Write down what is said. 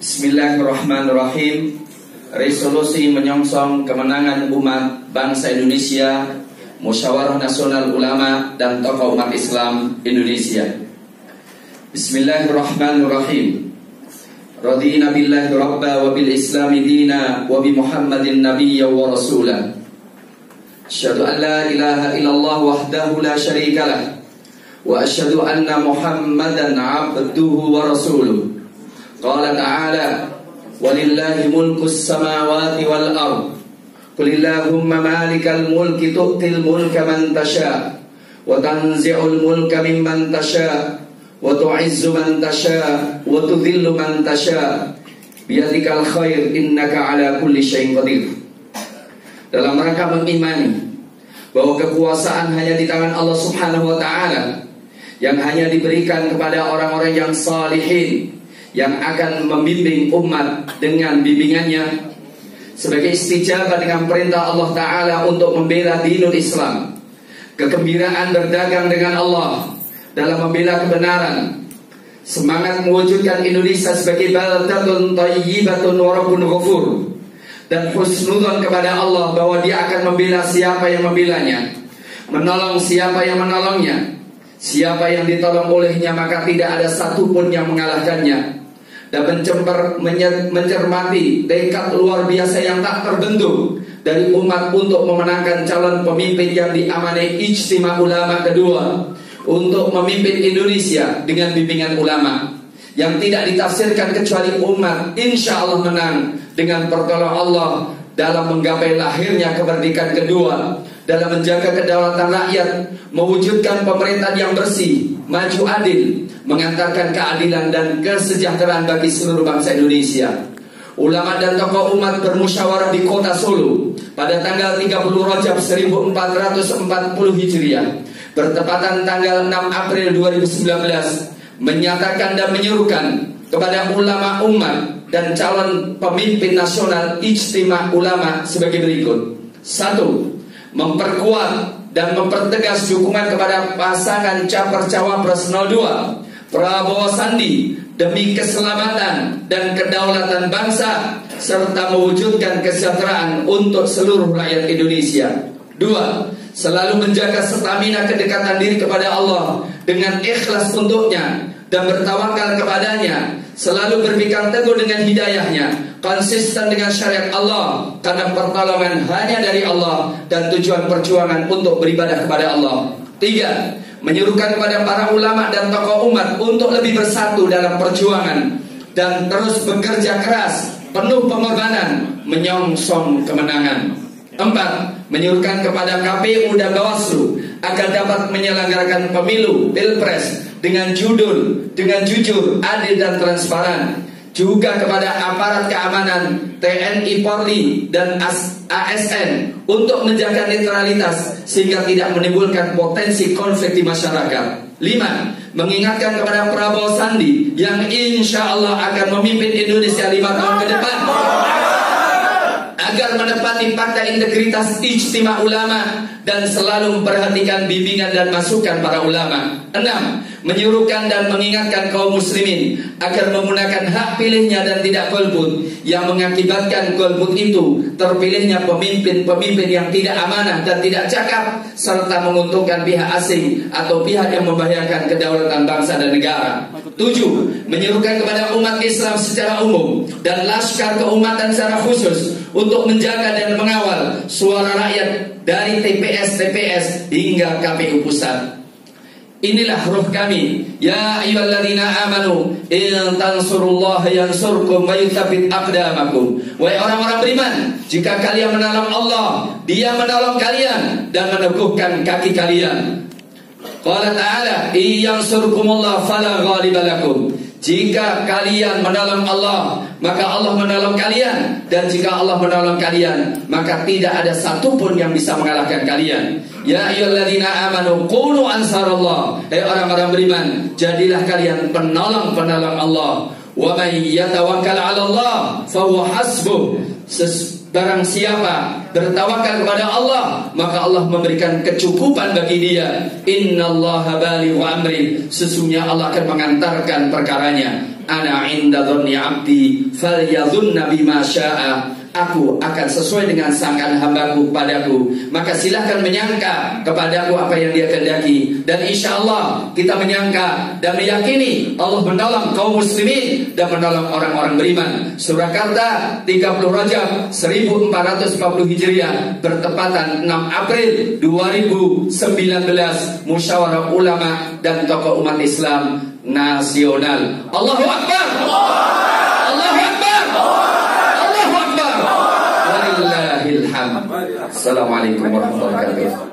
Bismillahirrahmanirrahim. Resolusi menyongsong kemenangan umat bangsa Indonesia, Musyawarah Nasional Ulama dan tokoh umat Islam Indonesia. Bismillahirrahmanirrahim. Radina billahi rabba wa bil islami dina wa bi Muhammadin nabiyya wa rasulah. Asyhadu an la ilaha illallah wahdahu la syarika lah wa asyhadu anna Muhammadan abduhu wa rasuluh. Qala ta'ala walillahi mulkus samawati wal ard. Qulillahumma malikal mulki tu'til mulka man tasha wa tanzi'ul mulka mimman tasha wa tu'izzu man tasha wa tudhillu man tasha biyadikal khair innaka ala kulli syai'in qadir. Dalam rangka mengimani bahwa kekuasaan hanya di tangan Allah Subhanahu wa taala, yang hanya diberikan kepada orang-orang yang salihin, yang akan membimbing umat dengan bimbingannya, sebagai istijabah dengan perintah Allah Ta'ala untuk membela dinul Islam, kegembiraan berdagang dengan Allah dalam membela kebenaran, semangat mewujudkan Indonesia sebagai baldatun thayyibatun wa rabbun ghafur, dan husnudzon kepada Allah bahwa Dia akan membela siapa yang membelanya, menolong siapa yang menolongnya, siapa yang ditolong olehnya maka tidak ada satupun yang mengalahkannya, dan mencermati tekad luar biasa yang tak terbentuk dari umat untuk memenangkan calon pemimpin yang diamanai Ijtima Ulama kedua untuk memimpin Indonesia dengan bimbingan ulama yang tidak ditafsirkan kecuali umat insya Allah menang dengan pertolongan Allah dalam menggapai lahirnya kemerdekaan kedua, dalam menjaga kedaulatan rakyat, mewujudkan pemerintahan yang bersih, maju adil, mengantarkan keadilan dan kesejahteraan bagi seluruh bangsa Indonesia. Ulama dan tokoh umat bermusyawarah di kota Solo pada tanggal 30 Rajab 1440 Hijriah, bertepatan tanggal 6 April 2019, menyatakan dan menyuruhkan kepada ulama umat dan calon pemimpin nasional Ijtima Ulama sebagai berikut. 1. Memperkuat dan mempertegas dukungan kepada pasangan capres-cawapres 02 Prabowo Sandi demi keselamatan dan kedaulatan bangsa serta mewujudkan kesejahteraan untuk seluruh rakyat Indonesia. 2. Selalu menjaga stamina kedekatan diri kepada Allah dengan ikhlas untuknya dan bertawakal kepadanya, selalu berpegang teguh dengan hidayahnya, konsisten dengan syariat Allah, karena pertolongan hanya dari Allah dan tujuan perjuangan untuk beribadah kepada Allah. 3. Menyuruhkan kepada para ulama dan tokoh umat untuk lebih bersatu dalam perjuangan dan terus bekerja keras, penuh pengorbanan, menyongsong kemenangan. 4. Menyuruhkan kepada KPU dan Bawaslu agar dapat menyelenggarakan pemilu Pilpres dengan jujur, adil dan transparan. Juga kepada aparat keamanan TNI, Polri dan ASN untuk menjaga netralitas sehingga tidak menimbulkan potensi konflik di masyarakat. 5. Mengingatkan kepada Prabowo Sandi yang insya Allah akan memimpin Indonesia 5 tahun ke depan agar menepati fakta integritas Ijtima Ulama dan selalu memperhatikan bimbingan dan masukan para ulama. 6. Menyuruhkan dan mengingatkan kaum muslimin agar menggunakan hak pilihnya dan tidak golput, yang mengakibatkan golput itu terpilihnya pemimpin-pemimpin yang tidak amanah dan tidak cakap serta menguntungkan pihak asing atau pihak yang membahayakan kedaulatan bangsa dan negara. 7. Menyuruhkan kepada umat Islam secara umum dan laskar keumatan secara khusus untuk menjaga dan mengawal suara rakyat dari TPS hingga KPU pusat. Inilah ruh kami. Ya ayyuhalladzina amanu in tansurullaha yansurkum wa yutsabbit aqdamakum. Wahai orang-orang beriman, jika kalian menolong Allah, Dia menolong kalian dan meneguhkan kaki kalian. Qala ta'ala iyansurkumullah fala ghaliba lakum. Jika kalian menolong Allah, maka Allah menolong kalian, dan jika Allah menolong kalian, maka tidak ada satupun yang bisa mengalahkan kalian. Ya ayyuhalladzina amanu qulu ansarallah. Hai orang-orang beriman, jadilah kalian penolong-penolong Allah. Wa may yatawakkal 'ala Allah fa huwa hasbuh. Barang siapa bertawakal kepada Allah, maka Allah memberikan kecukupan bagi dia. Innallaha balighu amri, sesungguhnya Allah akan mengantarkan perkaranya. Ana inda dhanni abdi falyadhunna bima syaa. Aku akan sesuai dengan sangkaan hambaku padaku, maka silahkan menyangka kepadaku apa yang dia kehendaki. Dan insya Allah kita menyangka dan meyakini Allah menolong kaum muslimin dan menolong orang-orang beriman. Surakarta 30 Rajab 1440 Hijriah bertepatan 6 April 2019, musyawarah ulama dan tokoh umat Islam nasional. Allahu Akbar. Allahu Akbar. Allahu Akbar. Walillahil hamd. Assalamualaikum warahmatullahi wabarakatuh.